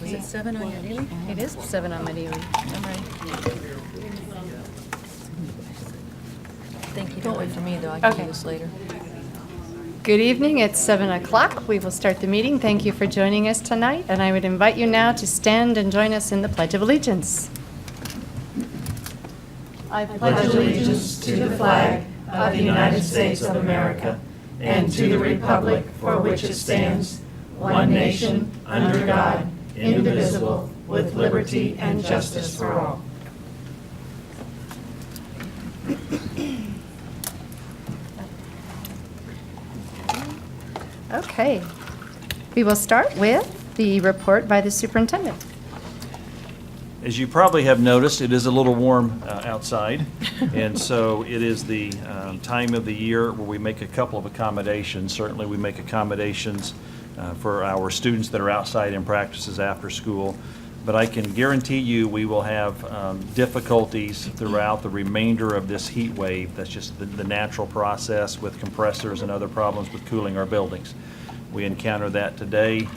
Is it 7 on your daily? It is 7 on my daily. I'm ready. Thank you. Don't wait for me, though. I can do Okay. this later. Good evening. It's 7 o'clock. We will start the meeting. Thank you for joining us tonight, and I would invite you now to stand and join us in the Pledge of Allegiance. I pledge allegiance to the flag of the United States of America and to the republic for which it stands, one nation, under God, indivisible, with liberty and justice for all. Okay. We will start with the report by the superintendent. As you probably have noticed, it is a little warm outside, and so it is the time of the year where we make a couple of accommodations. Certainly, we make accommodations for our students that are outside in practices after school, but I can guarantee you we will have difficulties throughout the remainder of this heat wave. That's just the natural process with compressors and other problems with cooling our buildings. We encounter that today.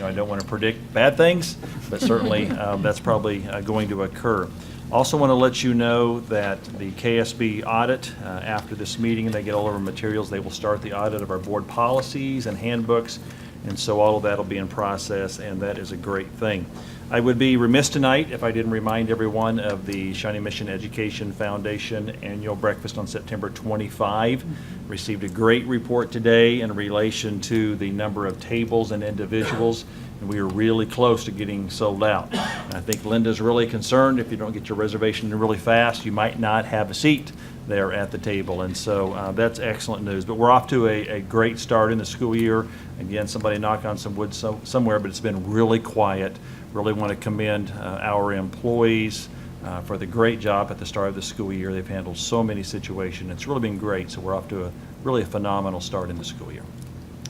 I don't want to predict bad things, but certainly that's probably going to occur. Also want to let you know that the KSB audit, after this meeting, they get all of our materials. They will start the audit of our board policies and handbooks, and so all of that will be in process, and that is a great thing. I would be remiss tonight if I didn't remind everyone of the Shawnee Mission Education Foundation annual breakfast on September 25. Received a great report today in relation to the number of tables and individuals, and we are really close to getting sold out. And I think Linda's really concerned if you don't get your reservation in really fast, you might not have a seat there at the table, and so that's excellent news. But we're off to a great start in the school year. Again, somebody knock on some wood somewhere, but it's been really quiet. Really want to commend our employees for the great job at the start of the school year. They've handled so many situations. It's really been great, so we're off to a really phenomenal start in the school year.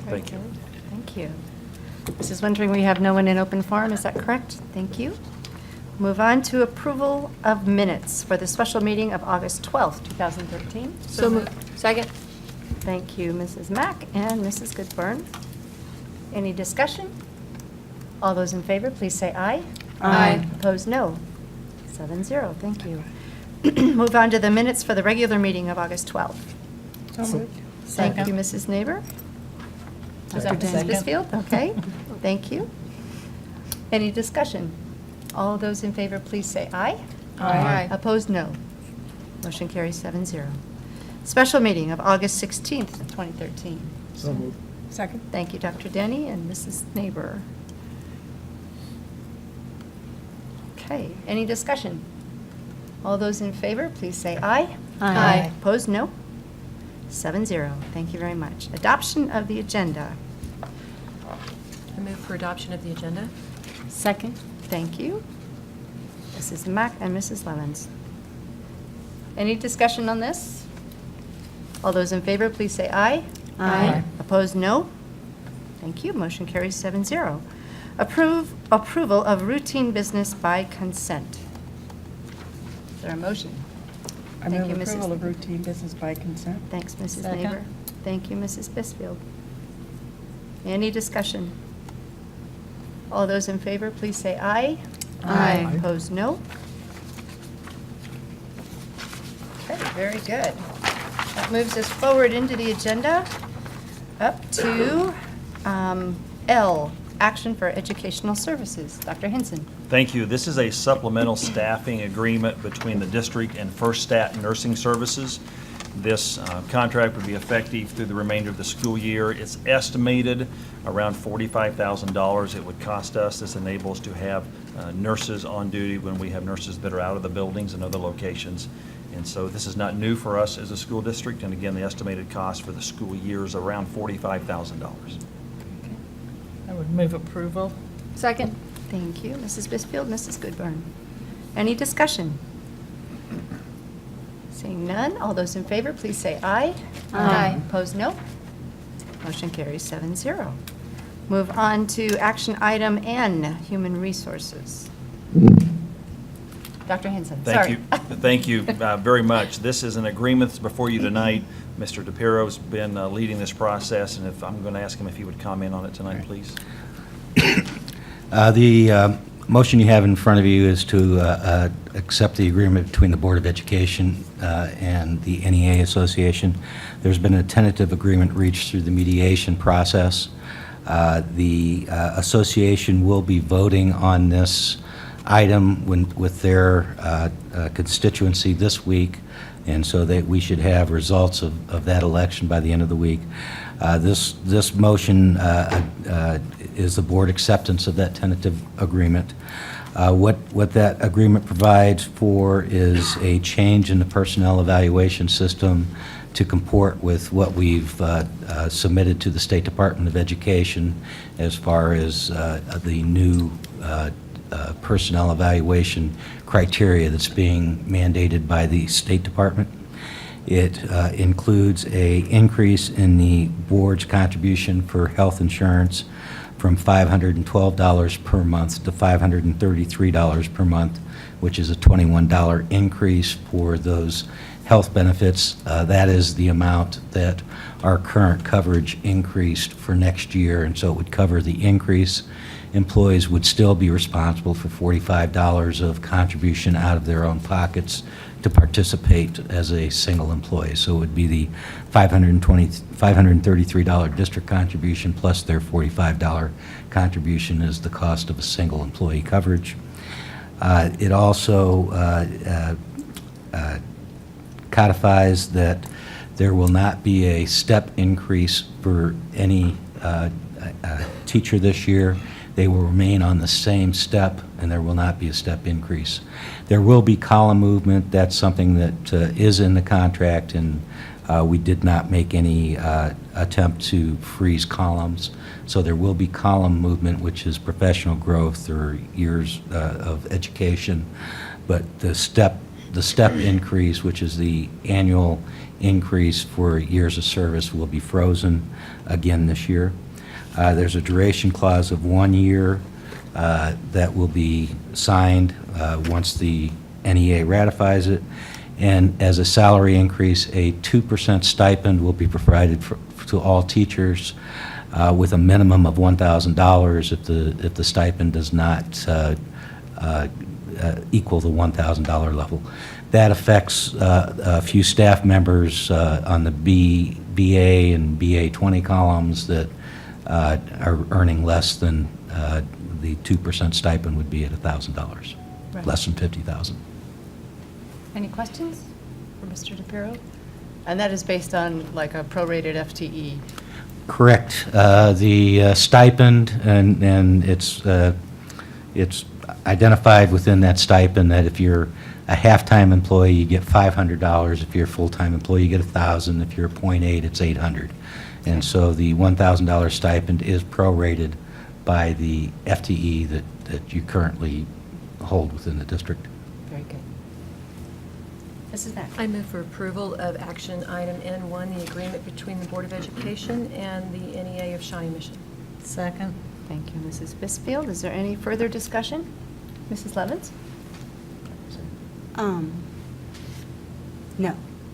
Very Thank you. good. Thank you. Mrs. Wondering, we have no one in open forum, is that correct? Thank you. Move on to approval of minutes for the special meeting of August 12th, 2013. So moved. Second. Thank you, Mrs. Mack and Mrs. Goodburn. Any discussion? All those in favor, please say aye. Aye. Opposed, no. 7-0, thank you. Move on to the minutes for the regular meeting of August 12th. Thank you, Mrs. Neighbor. Is that Mrs. Bisfield, okay, thank you. Any discussion? All those in favor, please say aye. Aye. Opposed, no. Motion carries 7-0. Special meeting of August 16th, 2013. So moved. Second. Thank you, Dr. Denny and Mrs. Neighbor. Okay, any discussion? All those in favor, please say aye. Aye. Opposed, no. 7-0, thank you very much. Adoption of the agenda. I move for adoption of the agenda. Second. Thank you. Mrs. Mack and Mrs. Levens. Any discussion on this? All those in favor, please say aye. Aye. Opposed, no. Thank you, motion carries 7-0. Approval of routine business by consent. Is there a motion? I Thank move you, Mrs. approval of routine business by consent. Thanks, Mrs. Second. Neighbor. Thank you, Mrs. Bisfield. Any discussion? All those in favor, please say aye. Aye. Opposed, no. Okay, very good. That moves us forward into the agenda, up to L, Action for Educational Services. Dr. Hinson. Thank you. This is a supplemental staffing agreement between the district and First Stat Nursing Services. This contract would be effective through the remainder of the school year. It's estimated around $45,000 it would cost us. This enables to have nurses on duty when we have nurses that are out of the buildings and other locations. And so this is not new for us as a school district. And again, the estimated cost for the school year is around $45,000. I would move approval. Second. Thank you, Mrs. Bisfield, Mrs. Goodburn. Any discussion? Seeing none, all those in favor, please say aye. Aye. Opposed, no. Motion carries 7-0. Move on to action item N, Human Resources. Dr. Hinson, sorry. Thank you very much. This is an agreement that's before you tonight. Mr. DePiro's been leading this process, and if I'm going to ask him if he would comment on it tonight, please. The motion you have in front of you is to accept the agreement between the Board of Education and the NEA Association. There's been a tentative agreement reached through the mediation process. The association will be voting on this item with their constituency this week, and so that we should have results of that election by the end of the week. This motion is the board acceptance of that tentative agreement. What that agreement provides for is a change in the personnel evaluation system to comport with what we've submitted to the State Department of Education as far as the new personnel evaluation criteria that's being mandated by the State Department. It includes an increase in the board's contribution for health insurance from $512 per month to $533 per month, which is a $21 increase for those health benefits. That is the amount that our current coverage increased for next year, and so it would cover the increase. Employees would still be responsible for $45 of contribution out of their own pockets to participate as a single employee. So it would be the $533 district contribution plus their $45 contribution as the cost of a single employee coverage. It also codifies that there will not be a step increase for any teacher this year. They will remain on the same step, and there will not be a step increase. There will be column movement. That's something that is in the contract, and we did not make any attempt to freeze columns. So there will be column movement, which is professional growth or years of education. But the step increase, which is the annual increase for years of service, will be frozen again this year. There's a duration clause of 1 year that will be signed once the NEA ratifies it. And as a salary increase, a 2% stipend will be provided to all teachers with a minimum of $1,000 if the stipend does not equal the $1,000 level. That affects a few staff members on the BA and BA20 columns that are earning less than the 2% stipend would be at $1,000, Right. less than $50,000. Any questions for Mr. DePiero? And that is based on like a prorated FTE. Correct. The stipend, and it's identified within that stipend that if you're a half-time employee, you get $500. If you're a full-time employee, you get $1,000. If you're a .8, it's $800. And so the $1,000 stipend is prorated by the FTE that you currently hold within the district. Very good. Mrs. Mack? I move for approval of action item N1, the agreement between the Board of Education and the NEA of Shawnee Mission. Second. Thank you, Mrs. Bisfield. Is there any further discussion? Mrs. Levens? No,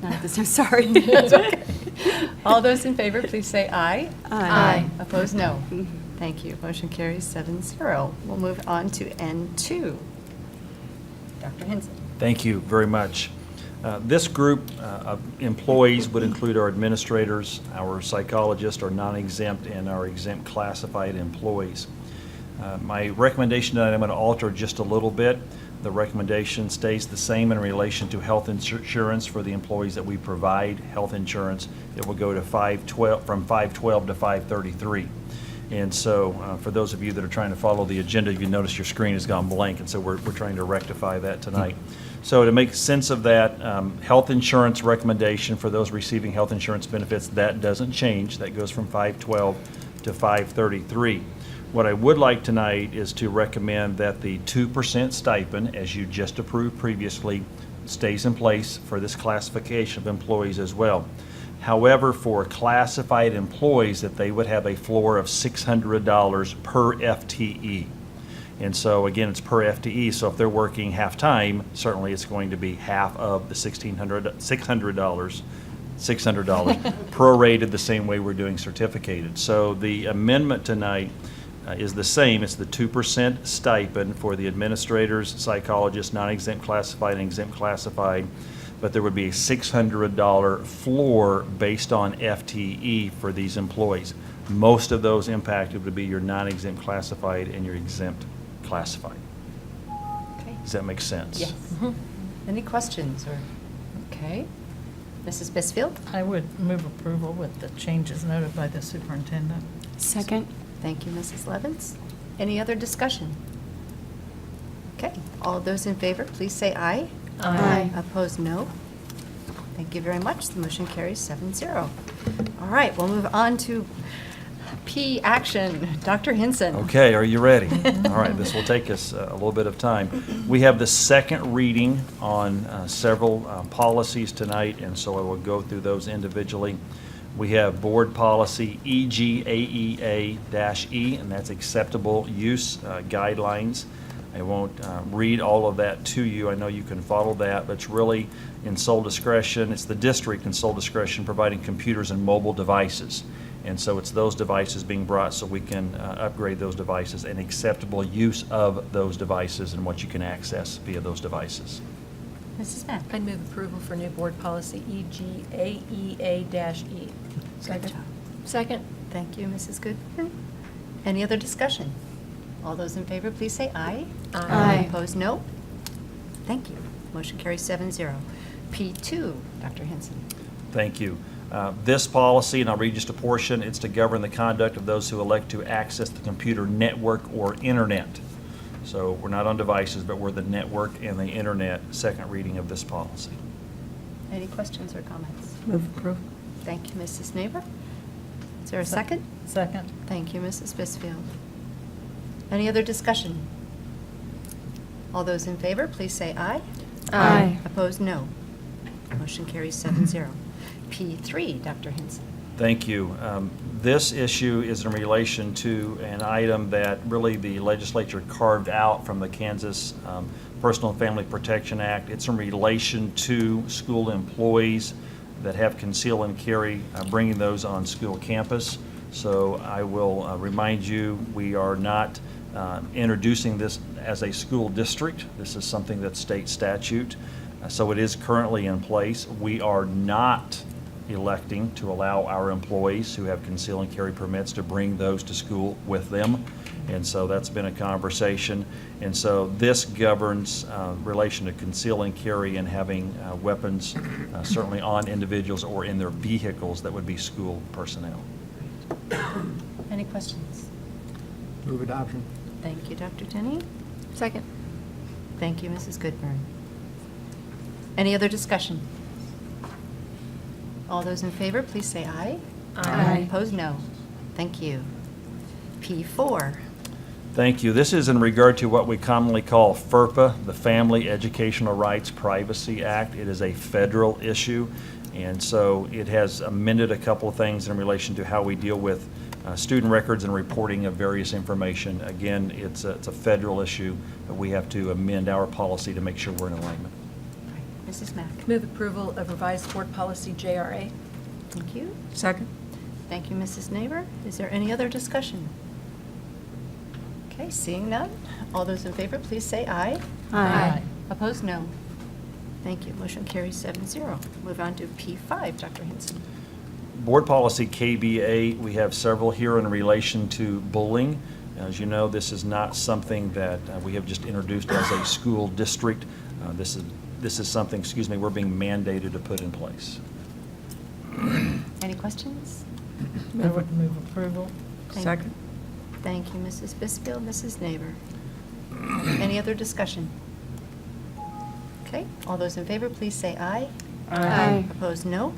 not at this time, sorry. That's okay. All those in favor, please say aye. Aye. Opposed, no. Thank you. Motion carries 7-0. We'll move on to N2. Dr. Hinson. Thank you very much. This group of employees would include our administrators, our psychologists, our non-exempt, and our exempt classified employees. My recommendation tonight, I'm going to alter just a little bit. The recommendation stays the same in relation to health insurance for the employees that we provide health insurance. It will go to from 512 to 533. And so for those of you that are trying to follow the agenda, you notice your screen has gone blank, and so we're trying to rectify that tonight. So to make sense of that, health insurance recommendation for those receiving health insurance benefits, that doesn't change. That goes from 512 to 533. What I would like tonight is to recommend that the 2% stipend, as you just approved previously, stays in place for this classification of employees as well. However, for classified employees, that they would have a floor of $600 per FTE. And so again, it's per FTE, so if they're working half-time, certainly it's going to be half of the $600, prorated the same way we're doing certificated. So the amendment tonight is the same. It's the 2% stipend for the administrators, psychologists, non-exempt classified and exempt classified, but there would be a $600 floor based on FTE for these employees. Most of those impacted would be your non-exempt classified and your exempt classified. Okay. Does that make sense? Yes. Any questions or, okay. Mrs. Bisfield? I would move approval with the changes noted by the superintendent. Second. Thank you, Mrs. Levens. Any other discussion? Okay, all those in favor, please say aye. Aye. Opposed, no. Thank you very much. The motion carries 7-0. All right, we'll move on to P, action. Dr. Hinson. Okay, are you ready? All right, this will take us a little bit of time. We have the second reading on several policies tonight, and so I will go through those individually. We have Board Policy EGAEA-E, and that's Acceptable Use Guidelines. I won't read all of that to you. I know you can follow that, but it's really in sole discretion. It's the district in sole discretion providing computers and mobile devices. And so it's those devices being brought so we can upgrade those devices and acceptable use of those devices and what you can access via those devices. Mrs. Mack. I'd move approval for new board policy EGAEA-E. Good job. Second. Thank you, Mrs. Goodman. Any other discussion? All those in favor, please say aye. Aye. Opposed, no. Thank you. Motion carries 7-0. P2, Dr. Hinson. Thank you. This policy, and I'll read just a portion, it's to govern the conduct of those who elect to access the computer network or internet. So we're not on devices, but we're the network and the internet, second reading of this policy. Any questions or comments? Move approval. Thank you, Mrs. Neighbor. Is there a second? Second. Thank you, Mrs. Bisfield. Any other discussion? All those in favor, please say aye. Aye. Opposed, no. Motion carries 7-0. P3, Dr. Hinson. Thank you. This issue is in relation to an item that really the legislature carved out from the Kansas Personal and Family Protection Act. It's in relation to school employees that have conceal and carry, bringing those on school campus. So I will remind you, we are not introducing this as a school district. This is something that's state statute. So it is currently in place. We are not electing to allow our employees who have conceal and carry permits to bring those to school with them. And so that's been a conversation. And so this governs relation to conceal and carry and having weapons certainly on individuals or in their vehicles that would be school personnel. Any questions? Move adoption. Thank you, Dr. Tenney. Second. Thank you, Mrs. Goodburn. Any other discussion? All those in favor, please say aye. Aye. Opposed, no. Thank you. P4. Thank you. This is in regard to what we commonly call FERPA, the Family Educational Rights Privacy Act. It is a federal issue, and so it has amended a couple of things in relation to how we deal with student records and reporting of various information. Again, it's a federal issue, but we have to amend our policy to make sure we're in alignment. Right. Mrs. Mack. Move approval of revised board policy JRA. Thank you. Second. Thank you, Mrs. Neighbor. Is there any other discussion? Okay, seeing none. All those in favor, please say aye. Aye. Opposed, no. Thank you. Motion carries 7-0. Move on to P5, Dr. Hinson. Board policy KBA, we have several here in relation to bullying. As you know, this is not something that we have just introduced as a school district. This is something, we're being mandated to put in place. Any questions? I would move approval. Thank- Second. Thank you, Mrs. Bisfield. Mrs. Neighbor. Any other discussion? Okay, all those in favor, please say aye. Aye. Opposed, no.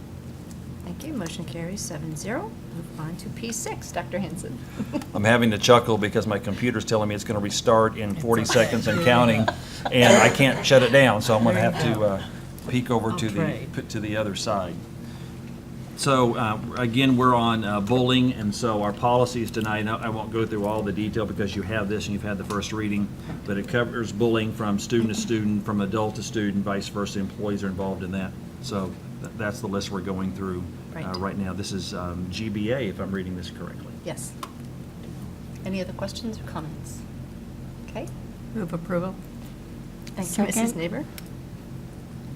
Thank you. Motion carries 7-0. Move on to P6, Dr. Hinson. I'm having to chuckle because my computer's telling me it's going to restart in 40 seconds and counting, and I can't shut it down, so I'm going to have to peek over to the other side. So again, we're on bullying, and so our policies tonight, I won't go through all the detail because you have this and you've had the first reading, but it covers bullying from student to student, from adult to student, vice versa. Employees are involved in that. So that's the list we're going through Right. right now. This is GBA, if I'm reading this correctly. Yes. Any other questions or comments? Okay, Move approval. thank you, Mrs. Second. Neighbor.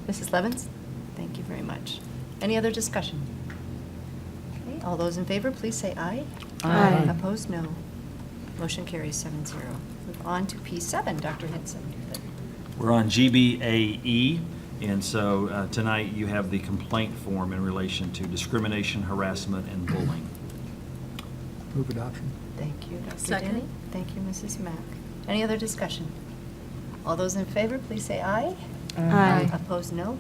Mrs. Levens? Thank you very much. Any other discussion? Okay, all those in favor, please say aye. Aye. Opposed, no. Motion carries 7-0. Move on to P7, Dr. Hinson. We're on GBAE, and so tonight you have the complaint form in relation to discrimination, harassment, and bullying. Move adoption. Thank you, Dr. Second. Denny. Thank you, Mrs. Mack. Any other discussion? All those in favor, please say aye. Aye. Opposed, no.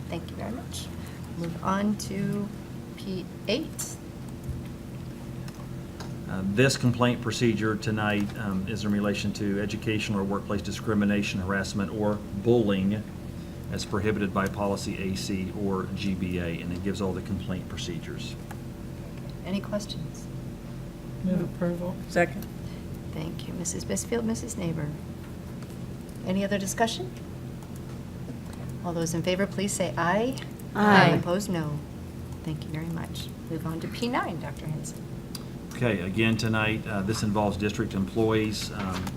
Thank you very much. Move on to P8. This complaint procedure tonight is in relation to educational or workplace discrimination, harassment, or bullying as prohibited by policy AC or GBA, and it gives all the complaint procedures. Any questions? Move approval. Second. Thank you, Mrs. Bisfield. Mrs. Neighbor. Any other discussion? All those in favor, please say aye. Aye. Opposed, no. Thank you very much. Move on to P9, Dr. Hinson. Okay, again tonight, this involves district employees.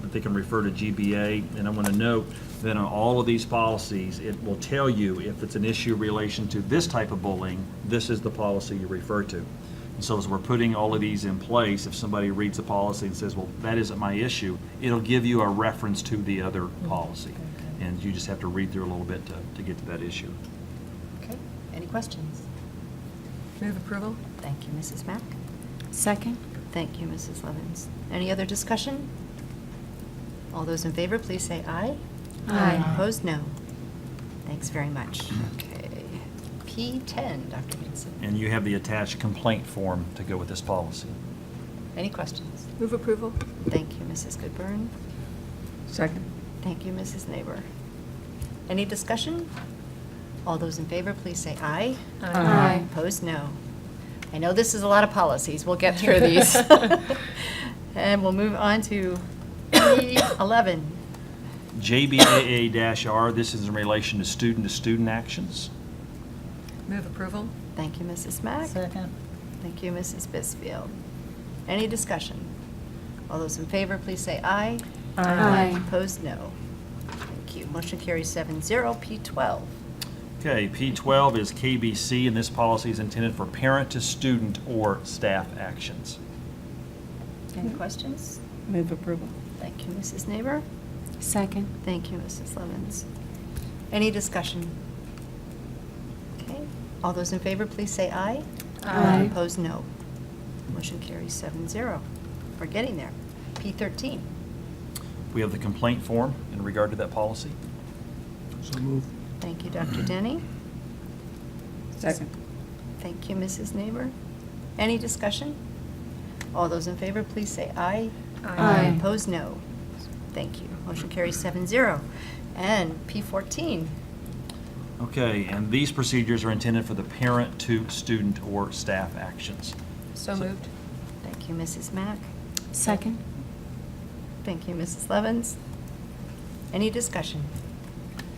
They can refer to GBA, and I want to note that on all of these policies, it will tell you if it's an issue in relation to this type of bullying, this is the policy you refer to. And so as we're putting all of these in place, if somebody reads the policy and says, well, that isn't my issue, it'll give you a reference to the other policy. And you just have to read through a little bit to get to that issue. Okay, any questions? Move approval. Thank you, Mrs. Mack. Second. Thank you, Mrs. Levens. Any other discussion? All those in favor, please say aye. Aye. Opposed, no. Thanks very much. Okay. P10, Dr. Hinson. And you have the attached complaint form to go with this policy. Any questions? Move approval. Thank you, Mrs. Goodburn. Second. Thank you, Mrs. Neighbor. Any discussion? All those in favor, please say aye. Aye. Opposed, no. I know this is a lot of policies. We'll get through these. And we'll move on to P11. JBAA-R, this is in relation to student actions. Move approval. Thank you, Mrs. Mack. Second. Thank you, Mrs. Bisfield. Any discussion? All those in favor, please say aye. Aye. Opposed, no. Thank you. Motion carries 7-0. P12. Okay, P12 is KBC, and this policy is intended for parent-to-student or staff actions. Any questions? Move approval. Thank you, Mrs. Neighbor. Second. Thank you, Mrs. Levens. Any discussion? Okay. All those in favor, please say aye. Aye. Opposed, no. Motion carries 7-0. We're getting there. P13. We have the complaint form in regard to that policy. So move. Thank you, Dr. Denny. Second. Thank you, Mrs. Neighbor. Any discussion? All those in favor, please say aye. Aye. Opposed, no. Thank you. Motion carries 7-0. And P14. Okay, and these procedures are intended for the parent-to-student or staff actions. So moved. Thank you, Mrs. Mack. Second. Thank you, Mrs. Levens. Any discussion?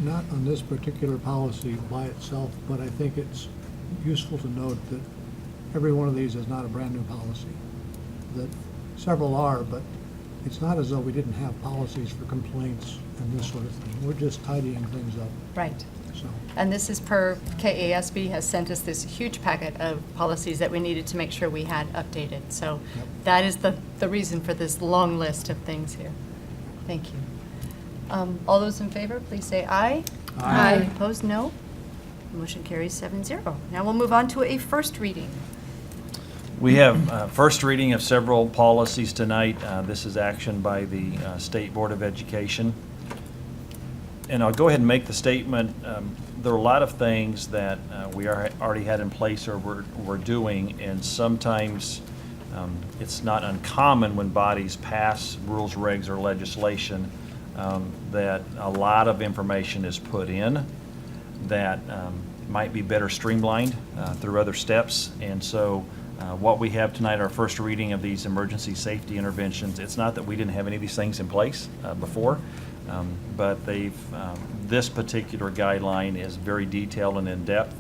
Not on this particular policy by itself, but I think it's useful to note that every one of these is not a brand-new policy. That several are, but it's not as though we didn't have policies for complaints and this sort of thing. We're just tidying things up, Right. so. And this is per KASB has sent us this huge packet of policies that we needed to make sure we had updated. So Yep. that is the reason for this long list of things here. Thank you. All those in favor, please say aye. Aye. Opposed, no. Motion carries 7-0. Now we'll move on to a first reading. We have first reading of several policies tonight. This is action by the State Board of Education. And I'll go ahead and make the statement, there are a lot of things that we already had in place or we're doing, and sometimes it's not uncommon when bodies pass rules, regs, or legislation that a lot of information is put in that might be better streamlined through other steps. And so what we have tonight, our first reading of these emergency safety interventions, it's not that we didn't have any of these things in place before, but this particular guideline is very detailed and in-depth.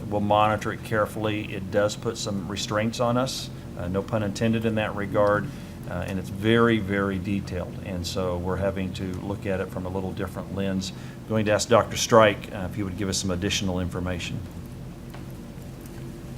We'll monitor it carefully. It does put some restraints on us, no pun intended in that regard. and it's very, very detailed. And so we're having to look at it from a little different lens. Going to ask Dr. Strike if he would give us some additional information.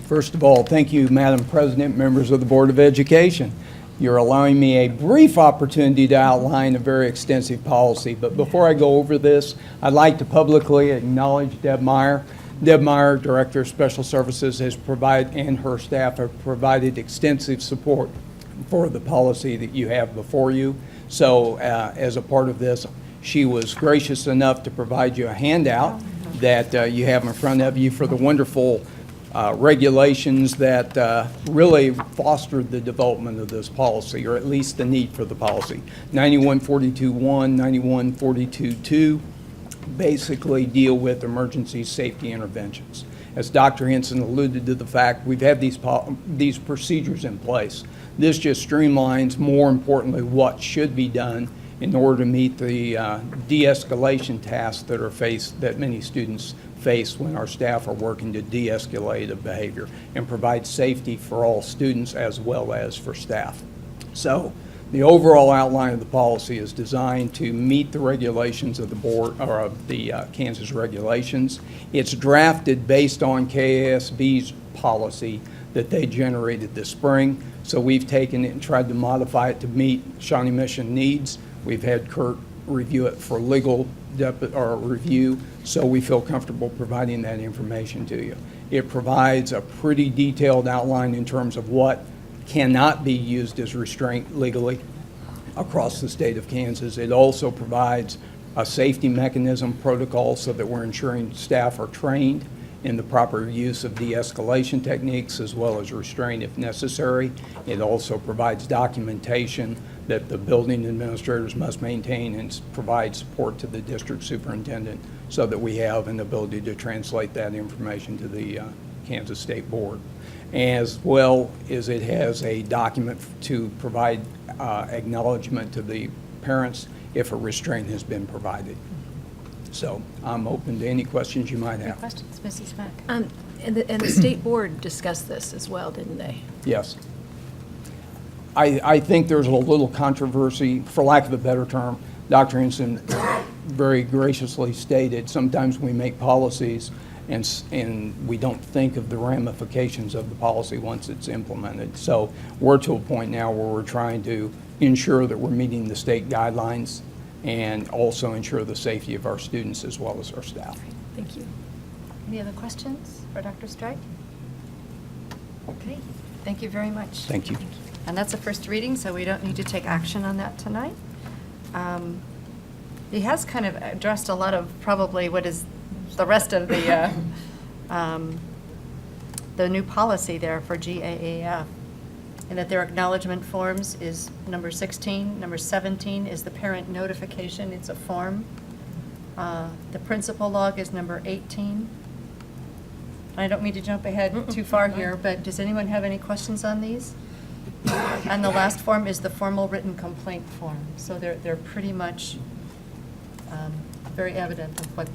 First of all, thank you, Madam President, members of the Board of Education. You're allowing me a brief opportunity to outline a very extensive policy. But before I go over this, I'd like to publicly acknowledge Deb Meyer. Deb Meyer, Director of Special Services, has provided, and her staff have provided extensive support for the policy that you have before you. So as a part of this, she was gracious enough to provide you a handout that you have in front of you for the wonderful regulations that really fostered the development of this policy, or at least the need for the policy. 9142.1, 9142.2 basically deal with emergency safety interventions. As Dr. Henson alluded to the fact, we've had these procedures in place. This just streamlines, more importantly, what should be done in order to meet the de-escalation tasks that many students face when our staff are working to de-escalate a behavior and provide safety for all students as well as for staff. So the overall outline of the policy is designed to meet the regulations of the board, or of the Kansas regulations. It's drafted based on KASB's policy that they generated this spring. So we've taken it and tried to modify it to meet Shawnee Mission needs. We've had Kurt review it for legal review, so we feel comfortable providing that information to you. It provides a pretty detailed outline in terms of what cannot be used as restraint legally across the state of Kansas. It also provides a safety mechanism protocol so that we're ensuring staff are trained in the proper use of de-escalation techniques as well as restraint if necessary. It also provides documentation that the building administrators must maintain and provide support to the district superintendent so that we have an ability to translate that information to the Kansas State Board. As well as it has a document to provide acknowledgement to the parents if a restraint has been provided. So I'm open to any questions you might Any have. questions, Mrs. Mack? And the state board discussed this as well, didn't they? Yes. I think there's a little controversy, for lack of a better term. Dr. Henson very graciously stated sometimes we make policies and we don't think of the ramifications of the policy once it's implemented. So we're to a point now where we're trying to ensure that we're meeting the state guidelines and also ensure the safety of our students as well as our staff. Thank you. Any other questions for Dr. Strike? Okay, thank you very much. Thank you. And that's a first reading, so we don't need to take action on that tonight. He has kind of addressed a lot of probably what is the rest of the new policy there for GAAF. And that their acknowledgement forms is number 16. Number 17 is the parent notification. It's a form. The principal log is number 18. I don't mean to jump ahead too far here, but does anyone have any questions on these? And the last form is the formal written complaint form. So they're pretty much very evident of what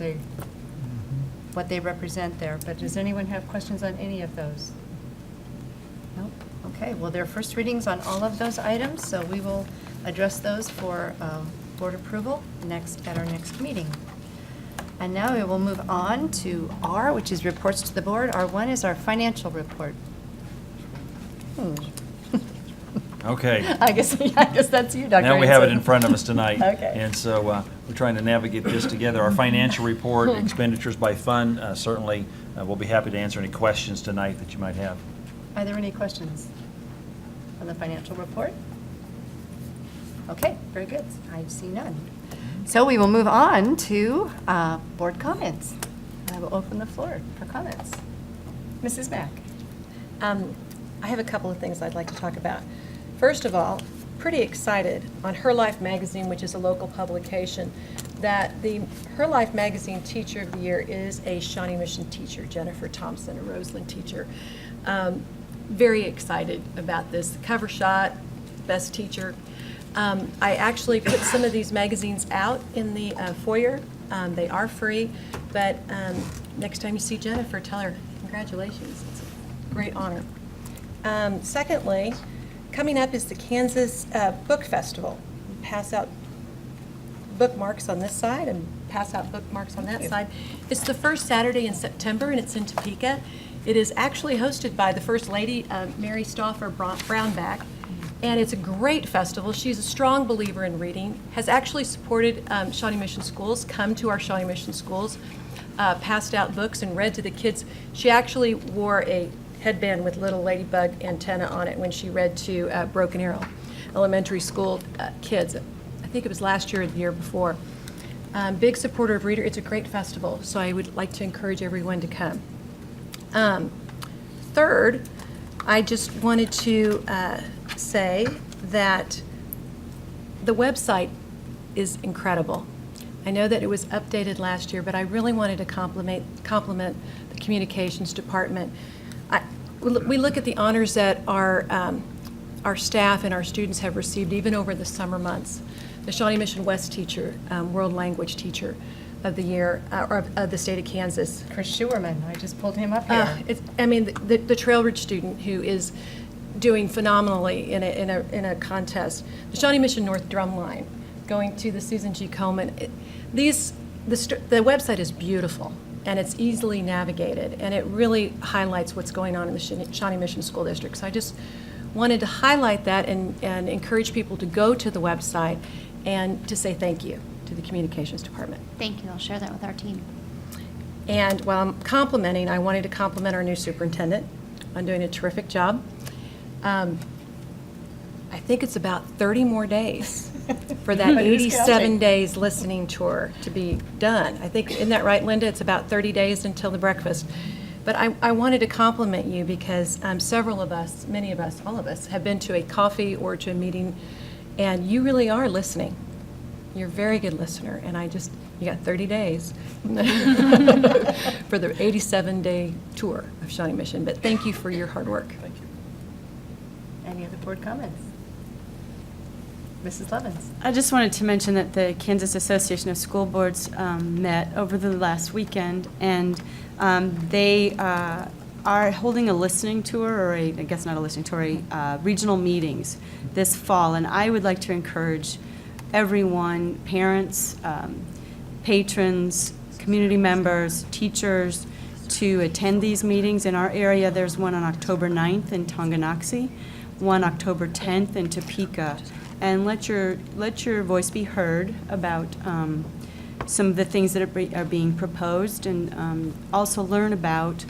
they represent there. But does anyone have questions on any of those? Nope. Okay, well, there are first readings on all of those items, so we will address those for board approval at our next meeting. And now we will move on to R, which is reports to the board. R1 is our financial report. Okay. I guess that's you, Dr. Now we have it in Henson. front of us tonight. Okay. And so we're trying to navigate this together. Our financial report, expenditures by fund, certainly we'll be happy to answer any questions tonight that you might have. Are there any questions on the financial report? Okay, very good. I see none. So we will move on to board comments. I will open the floor for comments. Mrs. Mack. I have a couple of things I'd like to talk about. First of all, pretty excited on Her Life magazine, which is a local publication, that the Her Life magazine Teacher of the Year is a Shawnee Mission teacher, Jennifer Thompson, a Roseland teacher. Very excited about this. The cover shot, best teacher. I actually put some of these magazines out in the foyer. They are free, but next time you see Jennifer, tell her congratulations. It's a great honor. Secondly, coming up is the Kansas Book Festival. Pass out bookmarks on this side and pass out bookmarks on that side. It's the first Saturday in September, and it's in Topeka. It is actually hosted by the First Lady, Mary Stauffer Brownback, and it's a great festival. She's a strong believer in reading, has actually supported Shawnee Mission Schools, come to our Shawnee Mission Schools, passed out books and read to the kids. She actually wore a headband with little ladybug antenna on it when she read to Broken Arrow Elementary School kids. I think it was last year or the year before. Big supporter of Reader. It's a great festival, so I would like to encourage everyone to come. Third, I just wanted to say that the website is incredible. I know that it was updated last year, but I really wanted to compliment the communications department. We look at the honors that our staff and our students have received even over the summer months. The Shawnee Mission West teacher, World Language Teacher of the Year, or of the state of Kansas. Chris Schuerman, I just pulled him up here. The Trail Ridge student who is doing phenomenally in a contest. The Shawnee Mission North Drumline, going to the Susan G. Komen. The website is beautiful, and it's easily navigated, and it really highlights what's going on in the Shawnee Mission School District. So I just wanted to highlight that and encourage people to go to the website and to say thank you to the communications department. Thank you. I'll share that with our team. And while I'm complimenting, I wanted to compliment our new superintendent on doing a terrific job. I think it's about 30 more days for that 87 days listening tour to be done. I think, isn't that right, Linda? It's about 30 days until the breakfast. But I wanted to compliment you because several of us, many of us, all of us, have been to a coffee or to a meeting, and you really are listening. You're a very good listener, and you got 30 days for the 87-day tour of Shawnee Mission. But thank you for your hard work. Thank you. Any other board comments? Mrs. Levins. I just wanted to mention that the Kansas Association of School Boards met over the last weekend, and they are holding a listening tour, or I guess not a listening tour, regional meetings this fall. And I would like to encourage everyone, parents, patrons, community members, teachers, to attend these meetings. In our area, there's one on October 9th in Tonganoxie, one October 10th in Topeka. And let your voice be heard about some of the things that are being proposed, and also learn about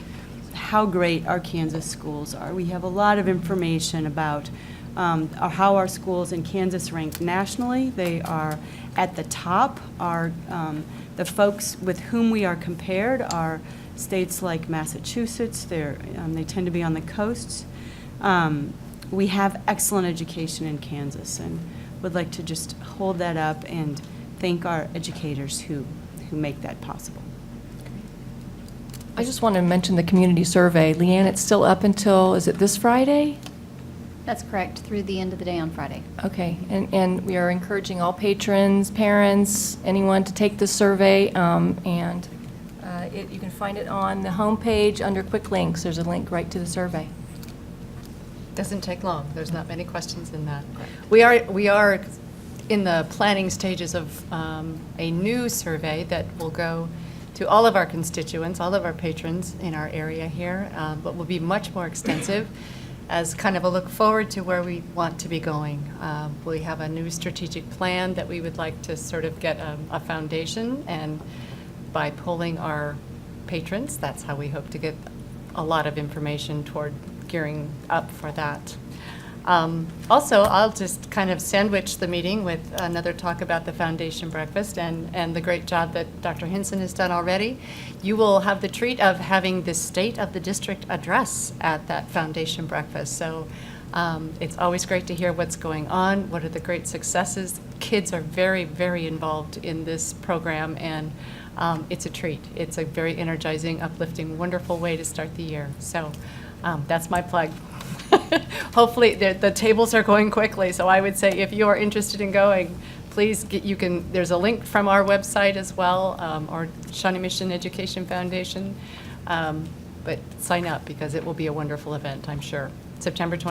how great our Kansas schools are. We have a lot of information about how our schools in Kansas rank nationally. They are at the top. The folks with whom we are compared are states like Massachusetts. They tend to be on the coasts. We have excellent education in Kansas, and would like to just hold that up and thank our educators who make that possible. I just want to mention the community survey. Leanne, it's still up until, is it this Friday? That's correct, through the end of the day on Friday. Okay, and we are encouraging all patrons, parents, anyone to take the survey, and you can find it on the homepage under quick links. There's a link right to the survey. Doesn't take long. There's not many questions in that. We are in the planning stages of a new survey that will go to all of our constituents, all of our patrons in our area here, but will be much more extensive as kind of a look forward to where we want to be going. We have a new strategic plan that we would like to sort of get a foundation, and by polling our patrons, that's how we hope to get a lot of information toward gearing up for that. Also, I'll just kind of sandwich the meeting with another talk about the foundation breakfast and the great job that Dr. Hinson has done already. You will have the treat of having the State of the District address at that foundation breakfast. So it's always great to hear what's going on, what are the great successes. Kids are very, very involved in this program, and it's a treat. It's a very energizing, uplifting, wonderful way to start the year. So that's my plug. Hopefully, the tables are going quickly, so I would say if you are interested in going, please, there's a link from our website as well, or Shawnee Mission Education Foundation, but sign up because it will be a wonderful event, I'm sure. September 20th.